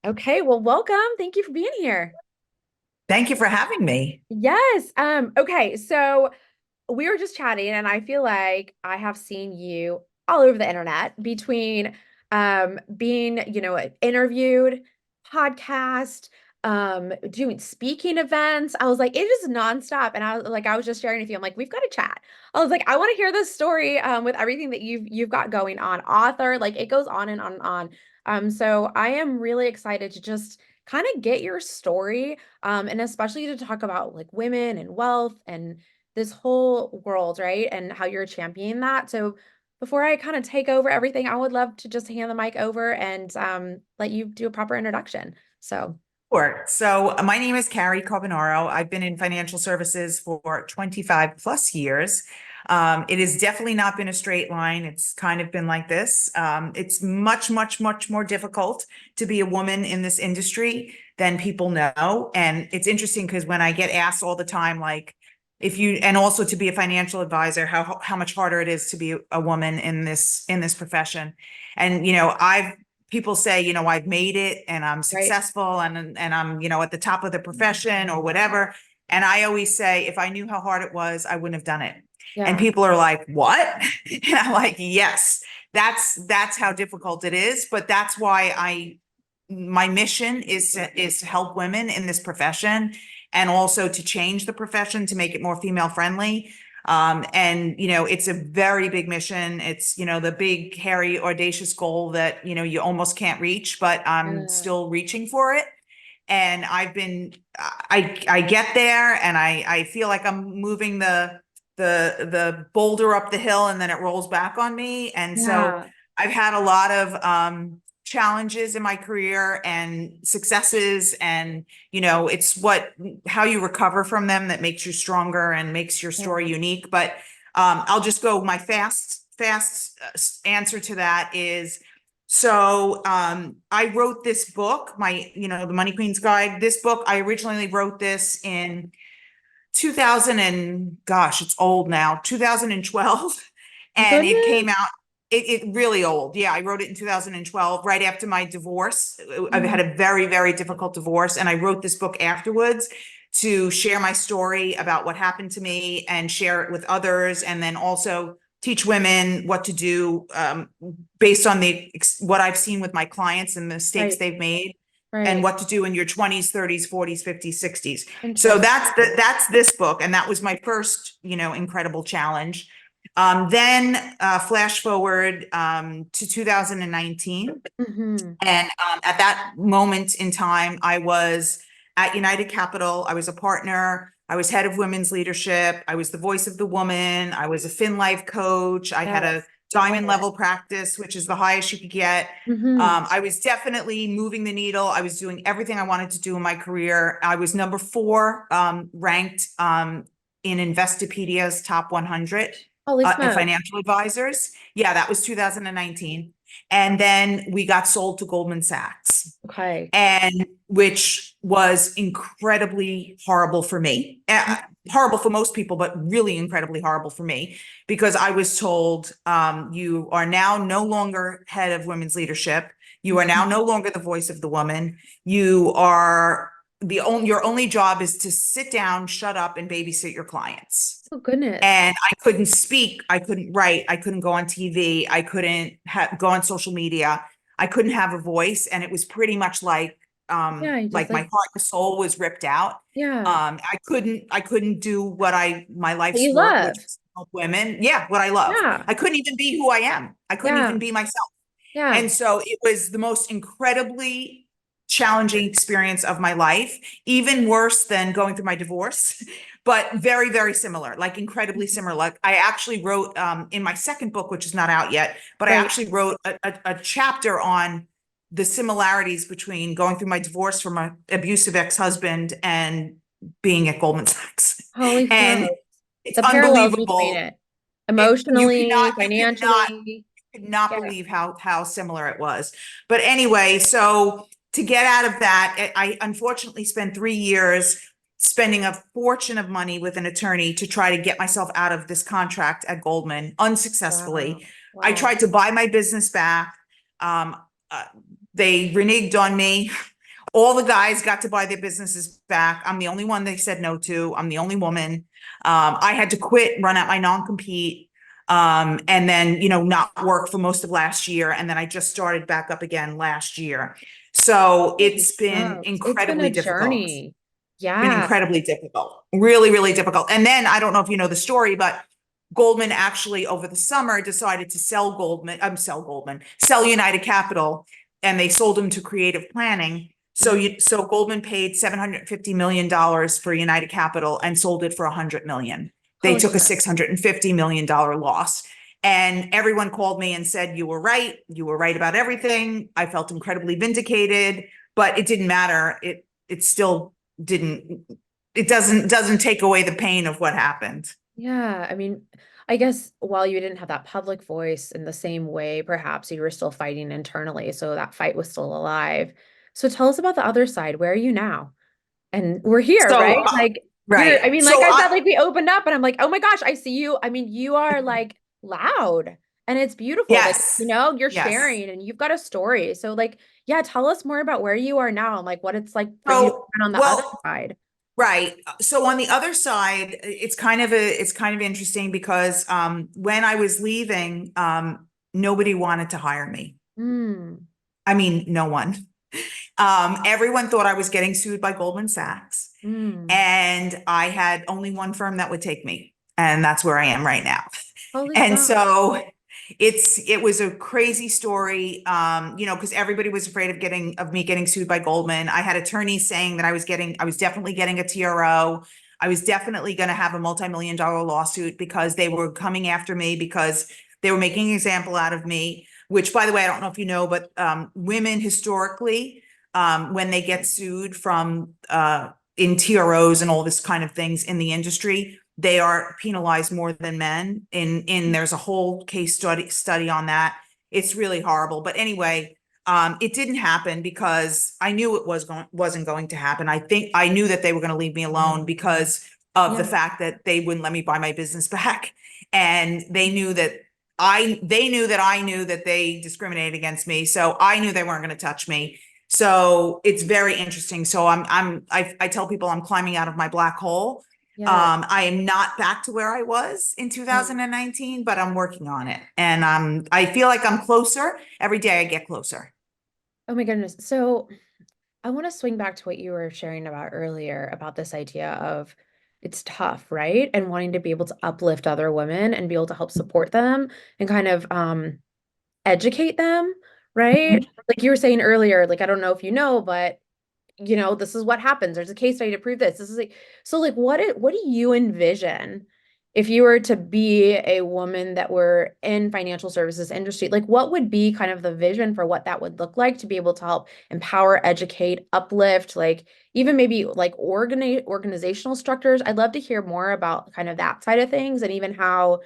Okay, well, welcome. Thank you for being here. Thank you for having me. Yes. Okay, so we were just chatting and I feel like I have seen you all over the internet between being, interviewed, podcast, doing speaking events. I was like, it is nonstop. And I was just sharing with you. I'm like, we've got to chat. I was like, I want to hear this story with everything that you've got going on. Author, like it goes on and on and on. So I am really excited to just kind of get your story, and especially to talk about like women and wealth and this whole world, right? And how you're championing that. So before I kind of take over everything, I would love to just hand the mic over and let you do a proper introduction. So, Sure. So my name is Cary Carbonaro. I've been in financial services for 25 plus years. It has definitely not been a straight line. It's kind of been like this. It's much, much, much more difficult to be a woman in this industry than people know. And it's interesting because when I get asked all the time, like, if you, and also to be a financial advisor, how much harder it is to be a woman in this profession. And I've people say, I've made it and I'm right. successful and I'm, at the top of the profession or whatever. And I always say, if I knew how hard it was, I wouldn't have done it. And Yeah. people are like, what? And I'm like, yes, that's how difficult it is. But that's why my mission is to help women in this profession and also to change the profession to make it more female friendly. And it's a very big mission. It's the big, hairy, audacious goal that you almost can't reach, but I'm Yeah. still reaching for it. And I get there, and I feel like I'm moving the boulder up the hill, and then it rolls back on me. And so Yeah. I've had a lot of challenges in my career and successes, and it's how you recover from them that makes you stronger and makes your story Yeah. unique. But I'll just go, my fast answer to that is, so I wrote this book, the Money Queen's Guide. This book, I originally wrote this in 2000, and gosh, it's old now, 2012. And it came Goodness. out, it really old. Yeah, I wrote it in 2012, right after my divorce. I've had Mm, a very, very difficult divorce. And I wrote this book afterwards to share my story about what happened to me and share it with others. And then also teach women what to do, based on what I've seen with my clients and the mistakes right. they've made, and Right. what to do in your 20s, 30s, 40s, 50s, 60s. So Interesting. that's this book, and that was my first, incredible challenge. Then flash forward to 2019, Hmm. and at that moment in time, I was at United Capital. I was a partner. I was head of women's leadership. I was the voice of the woman. I was a Fin Life coach. I had a Yes. Love diamond it. level practice, which is the highest you could get. Hmm. I was definitely moving the needle. I was doing everything I wanted to do in my career. I was number four ranked in Investopedia's top 100 Holy smokes. financial advisors. Yeah, that was 2019. And then we got sold to Goldman Sachs, Okay. and which was incredibly horrible for me. Horrible for most people, but really incredibly horrible for me, because I was told, you are now no longer head of women's leadership. You are now Mhm. no longer the voice of the woman. You are your only job is to sit down, shut up, and babysit your clients. Oh, goodness. And I couldn't speak, I couldn't write, I couldn't go on TV, I couldn't go on social media, I couldn't have a voice, and it was pretty much Yeah, you just like my heart and soul was ripped out. yeah. I couldn't do what my What life's you work, love. which was to help women. Yeah, what I love. Yeah. I couldn't even be who I am. I couldn't Yeah. even be myself. Yeah. And so it was the most incredibly challenging experience of my life, even worse than going through my divorce, but very, very similar, like incredibly Mhm. similar. Like I actually wrote in my second book, which is not out yet, but I Right. actually wrote a chapter on the similarities between going through my divorce from an abusive ex-husband and being at Goldman Sachs. Holy And smokes. it's The parallels between unbelievable. it, You emotionally, financially. could not Yeah. believe how similar it was. But anyway, so to get out of that, I unfortunately spent 3 years spending a fortune of money with an attorney to try to get myself out of this contract at Goldman Wow. unsuccessfully. I Wow. tried to buy my business back. Um, uh, they reneged on me. All the guys got to buy their businesses back. I'm the only one they said no to. I'm the only woman. I had to quit, run out my non-compete, and then, not work for most of last year. And then I just started back up again last year. So Holy it's been smokes. It's been incredibly a difficult. journey. Been Yeah. incredibly difficult, really, really difficult. And then I don't know if you know the story, but Goldman actually over the summer decided to sell United Capital, and they sold them to Creative Planning. So Goldman paid $750 million for United Capital and sold it for $100 million. They Holy took a smokes. $650 million loss. And everyone called me and said, you were right. You were right about everything. I felt incredibly vindicated, but it didn't matter. It still didn't, it doesn't take away the pain of what happened. Yeah, I mean, I guess while you didn't have that public voice in the same way, perhaps you were still fighting internally, so that fight was still alive. So tell us about the other side. Where are you now? And we're here, right? So, Like right. you're, I mean, like So I said, I, like we opened up and I'm like, oh my gosh, I see you. I mean, you are like loud and it's beautiful. Like, yes, you're yes. sharing and you've got a story. So like, yeah, tell us more about where you are now and like what it's like for you to So, be on the other well, side. right. So on the other side, it's kind of interesting because when I was leaving, nobody wanted to hire me. Mm, I mean, no one. Everyone thought I was getting sued by Goldman Sachs, mm. and I had only one firm that would take me, and that's where I am right now. Holy And smokes. so it was a crazy story, because everybody was afraid of me getting sued by Goldman. I had attorneys saying that I was definitely getting a TRO. I was definitely going to have a multi-million-dollar lawsuit because they were coming after me because they were making an example out of me. Which, by the way, I don't know if you know, but women historically, when they get sued from in TROs and all this kind of things in the industry, they are penalized more than men. In there's a whole case study on that. It's really horrible. But anyway, it didn't happen because I knew wasn't going to happen. I think I knew that they were going to leave me alone because of the Yeah. fact that they wouldn't let me buy my business back, and they knew that I knew that they discriminated against me. So I knew they weren't going to touch me. So it's very interesting. So I tell people I'm climbing out of my black hole. Yeah. I am not back to where I was in Mm. 2019, but I'm working on it. And I feel like I'm closer. Every day I get closer. Oh my goodness. So I want to swing back to what you were sharing about earlier about this idea of it's tough, right? And wanting to be able to uplift other women and be able to help support them and kind of educate them, right? Like you were saying earlier, like I don't know if you know, but this is what happens. There's a case study to prove this. This is like, so like what do you envision if you were to be a woman that were in financial services industry? Like what would be kind of the vision for what that would look like to be able to help empower, educate, uplift, like even maybe like organizational structures? I'd love to hear more about kind of that side of things and even how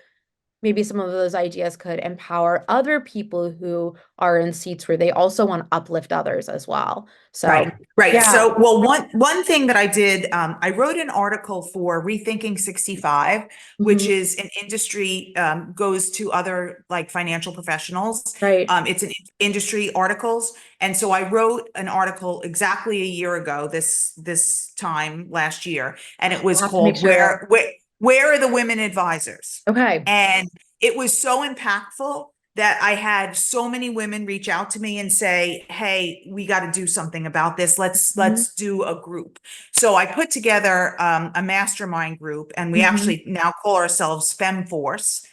maybe some of those ideas could empower other people who are in seats where they also want to uplift others as well. So, Right, right. yeah. So, well, one thing that I did, I wrote an article for Rethinking 65, which Mhm. is an industry, goes to other like financial professionals. Right. It's an industry articles, and so I wrote an article exactly a year ago, this time last year, and it was I'll have to make called sure to. Where are the women advisors? Okay. And it was so impactful that I had so many women reach out to me and say, "Hey, we got to do something about this. Mhm. Let's do a group." So I put together a mastermind group, and we Mhm. actually now call ourselves Fem Force,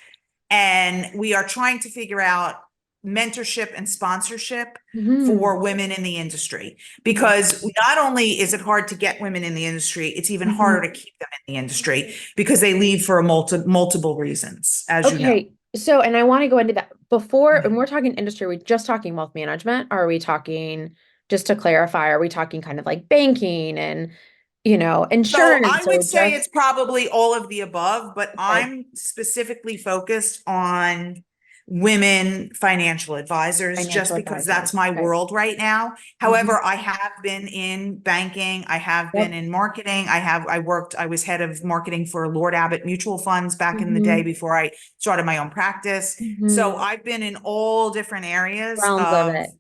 and we are trying to figure out mentorship and sponsorship Mhm. for women in the industry, Mhm. because not only is it hard to get women in the industry, it's even Mhm. harder to keep them in the industry because they leave for multiple reasons, as you know. Okay. So, and I want to go into that before, and we're talking industry, are we just talking wealth management? Or are we talking, just to clarify, are we talking kind of like banking and, So I insurance or would say it's just, probably all of the above, but okay, I'm specifically focused on women financial advisors financial just because advisors? that's my Okay. world right now. Mhm. However, I have been in banking, I have been Yep. in marketing, I was head of marketing for Lord Abbett mutual funds back in the day Mhm. before I started my own practice. So Mhm. I've been in all different areas Realms of of it.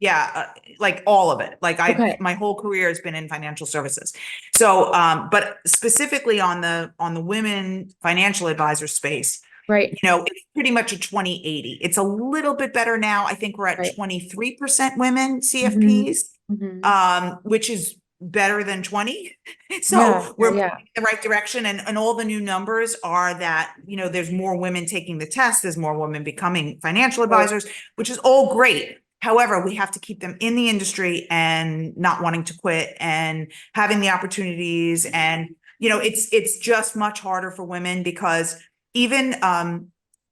Yeah, like all of it. Like Okay. my whole career has been in financial services. So, but specifically on the women financial advisor space, Right. it's pretty much a 20/80. It's a little bit better now. I think we're at Right. 23% women Hmm. CFPs, Hmm. which is better than 20. Yeah. So Yeah. we're moving Yeah. in the right direction. And all the new numbers are that, there's more women taking the test, there's more women becoming financial Right. advisors, which is all great. However, we have to keep them in the industry and not wanting to quit and having the opportunities. And, it's just much harder for women because even,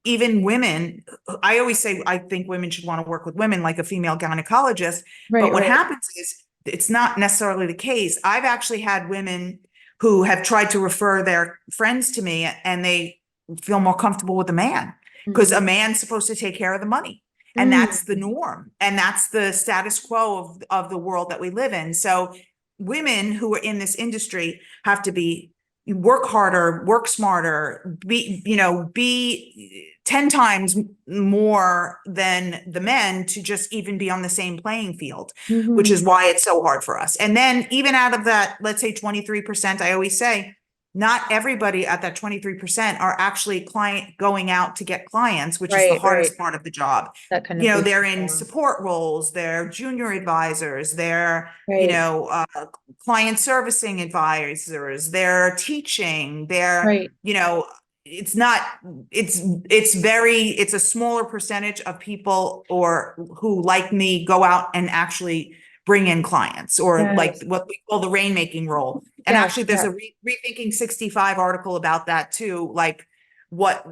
even women, I always say, I think women should want to work with women like a female gynecologist. But Right. what Right. happens is it's not necessarily the case. I've actually had women who have tried to refer their friends to me and they feel more comfortable with a man because a Hmm. man's supposed to take care of the money. And that's the Mm. norm. And that's the status quo of the world that we live in. So women who are in this industry have to work harder, work smarter, be 10 times more than the men to just even be on the same playing field, which is Hmm. why it's so hard for us. And then even out of that, let's say 23%, I always say, not everybody at that 23% are actually going out to get clients, which is the Right. Right. hardest part of the job. That kind of boosts They're you in down. support roles, they're junior advisors, they're, Right. client servicing advisors, they're teaching, they're, Right. it's not, it's a smaller percentage of people or who like me go out and actually bring in clients or like Yes. what we call the rainmaking role. And Yes. actually there's Yes. a Rethinking 65 article about that too, like what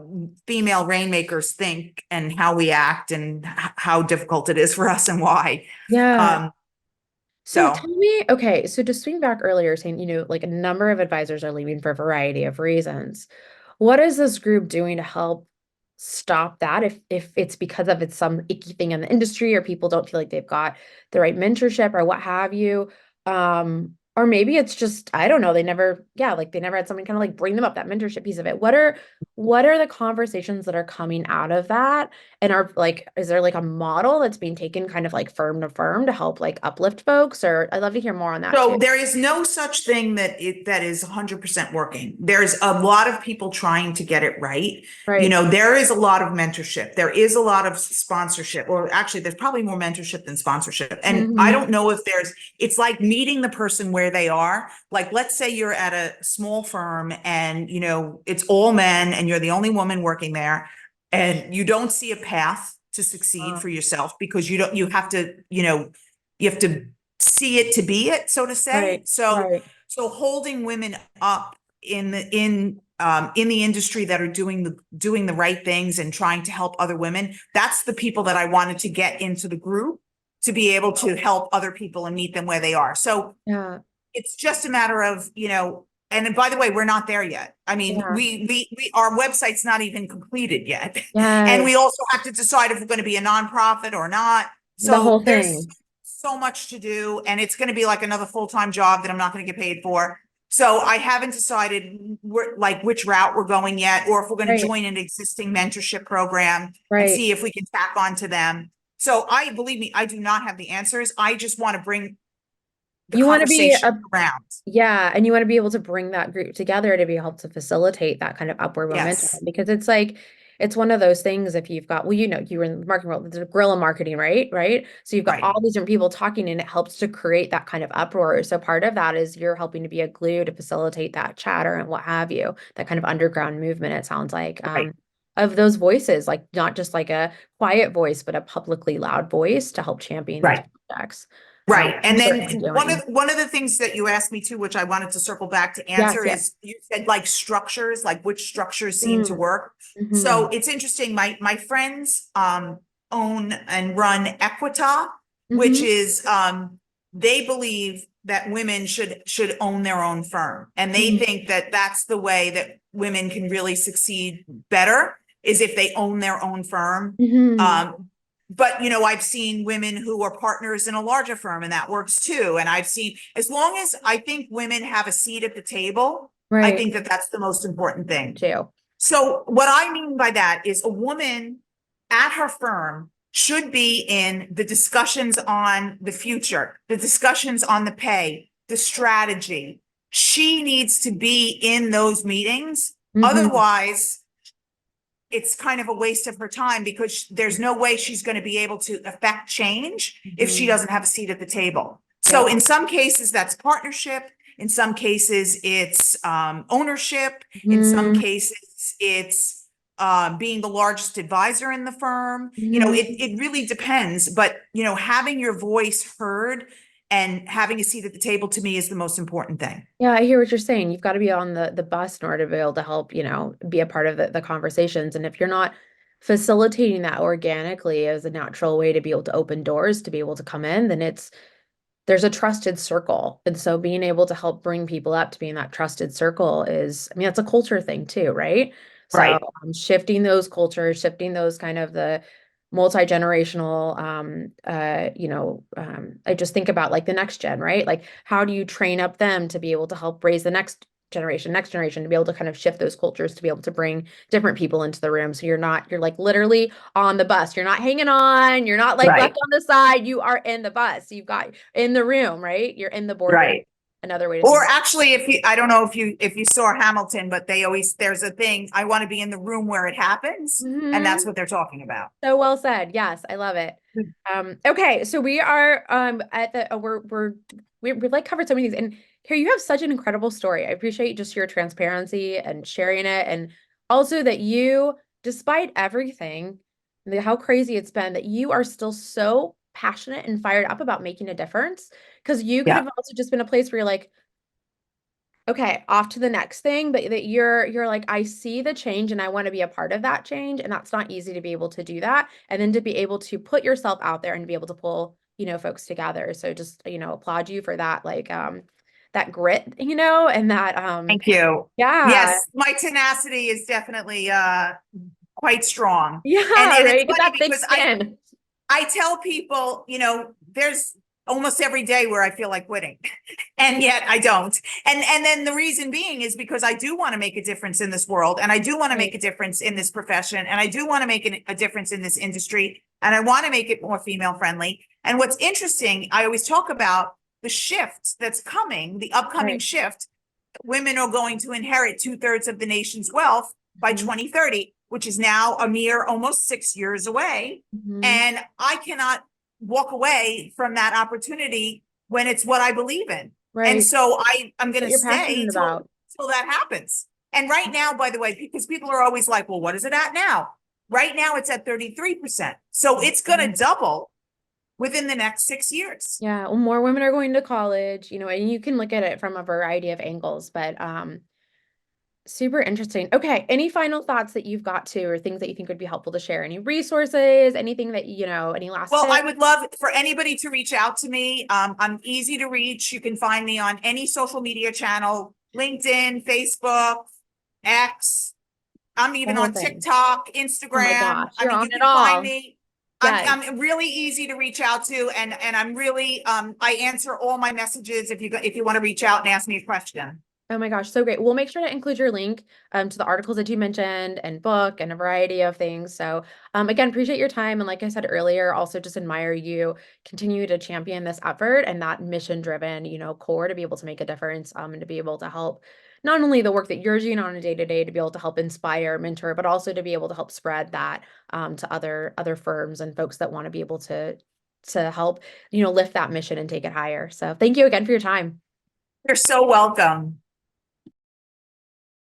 female rainmakers think and how we act and how difficult it is for us and why. Yeah. Um, So so tell me, okay, so to swing back earlier, saying, like a number of advisors are leaving for a variety of reasons. What is this group doing to help stop that? If it's because of it's some icky thing in the industry or people don't feel like they've got the right mentorship or what have you. Or maybe it's just, I don't know, like they never had someone kind of like bring them up that mentorship piece of it. What are the conversations that are coming out of that? And are like, is there like a model that's being taken kind of like firm to firm to help like uplift folks? Or I'd love to hear more on that too. So there is no such thing that is 100% working. There's a lot of people trying to get it right. Right. There is a lot of mentorship. There is a lot of sponsorship, or actually there's probably more mentorship than sponsorship. And I Hmm. don't know if it's like meeting the person where they are. Like, let's say you're at a small firm and, it's all men and you're the only woman working there and you don't see a path to succeed for yourself because you have to see it to be it, so to say. Right. So, Right. holding women up in the industry that are doing the right things and trying to help other women, that's the people that I wanted to get into the group to be able to help other people and meet them where they are. So Yeah. it's just a matter of, and by the way, we're not there yet. I mean, Yeah. our website's not even completed yet. And we Yes. also have to decide if we're going to be a nonprofit or not. The whole So there's thing. so much to do, and it's going to be like another full-time job that I'm not going to get paid for. So I haven't decided which route we're going yet, or if we're going to Right. join an existing mentorship program and Right. see if we can tack on to them. So believe me, I do not have the answers. I just want to bring the You want to be conversation a around. Yeah, and you want to be able to bring that group together to be able to facilitate that kind of upward momentum Yes, because it's like it's one of those things if you've got you were in the marketing world, there's guerrilla marketing, right? So you've got right, all these different people talking and it helps to create that kind of uproar. So part of that is you're helping to be a glue to facilitate that chatter and what have you, that kind of underground movement, it sounds like, right, of those voices, like not just like a quiet voice, but a publicly loud voice to help champion these right. projects. Right. You're And then certainly one of doing. one of the things that you asked me too, which I wanted to circle back to Yes, answer, yes. is you said like structures, like which structures seem to Mm. work. So Hmm. it's interesting. My friends own and run Equita, which Hmm. is they believe that women should own their own firm. And they Hmm. think that that's the way that women can really succeed better is if they own their own firm. Hmm. But I've seen women who are partners in a larger firm and that works too. And I've seen, as long as I think women have a seat at the table, I Right. think that that's the most important thing. Too. So what I mean by that is a woman at her firm should be in the discussions on the future, the discussions on the pay, the strategy. She needs to be in those meetings. Hmm. Otherwise, it's kind of a waste of her time because there's no way she's going to be able to affect change if she Hmm. doesn't have a seat at the table. So Yep. in some cases, that's partnership. In some cases, it's ownership. In some Hmm. cases, it's being the largest advisor in the firm. Hmm. It really depends. But, having your voice heard and having a seat at the table to me is the most important thing. Yeah, I hear what you're saying. You've got to be on the bus in order to be able to help, be a part of the conversations. And if you're not facilitating that organically as a natural way to be able to open doors to be able to come in, then there's a trusted circle. And so being able to help bring people up to be in that trusted circle is, I mean, that's a culture thing too, right? So Right. shifting those cultures, shifting those kind of the multi-generational, I just think about like the next gen, right? Like how do you train up them to be able to help raise the next generation to be able to kind of shift those cultures to be able to bring different people into the room. So you're like literally on the bus. You're not hanging on. You're not like left Right. on the side. You are in the bus. You've got in the room, right? You're in the boardroom. Right. Another way to Or think. actually, I don't know if you saw Hamilton, but there's a thing, I want to be in the room where it happens, and Hmm. that's what they're talking about. So well said. Yes, I love it. Okay, so we are at the we've like covered so many things, and here you have such an incredible story. I appreciate just your transparency and sharing it, and also that you, despite everything, how crazy it's been, that you are still so passionate and fired up about making a difference. Because you could Yeah. have also just been a place where you're like, okay, off to the next thing, but that you're like, I see the change and I want to be a part of that change, and that's not easy to be able to do that, and then to be able to put yourself out there and be able to pull, folks together. So just, applaud you for that, like that grit, and that Thank you. yeah. Yes, my tenacity is definitely quite strong. And Yeah, and it's right. Get funny that thick because skin. I tell people, there's almost every day where I feel like quitting, and yet I don't. And then the reason being is because I do want to make a difference in this world, and I do want to make Right. a difference in this profession, and I do want to make a difference in this industry, and I want to make it more female friendly. And what's interesting, I always talk about the shift that's coming, the upcoming Right. shift. Women are going to inherit two-thirds of the nation's wealth by Mhm. 2030, which is now a mere almost 6 years away. Mhm. And I cannot walk away from that opportunity when it's what I believe in. And Right. so I'm going What to you're stay passionate about. till that happens. And right now, by the way, because people are always like, well, what is it at now? Right now, it's at 33%. So it's going to Mhm. double within the next 6 years. Yeah, well, more women are going to college, and you can look at it from a variety of angles, but super interesting. Okay, any final thoughts that you've got to, or things that you think would be helpful to share? Any resources, anything that, any last Well, I tips? would love for anybody to reach out to me. I'm easy to reach. You can find me on any social media channel, LinkedIn, Facebook, X. I'm The even whole on thing. TikTok, Oh my Instagram. gosh, I you're mean, on you it can find all. me. Yes. I'm really easy to reach out to, and I'm really I answer all my messages if you want to reach out and ask me a question. Oh my gosh, so great. We'll make sure to include your link to the articles that you mentioned and book and a variety of things. So again, appreciate your time. And like I said earlier, also just admire you continue to champion this effort and that mission driven, core to be able to make a difference and to be able to help not only the work that you're doing on a day-to-day to be able to help inspire, mentor, but also to be able to help spread that to other firms and folks that want to be able to help, lift that mission and take it higher. So thank you again for your time. You're so welcome.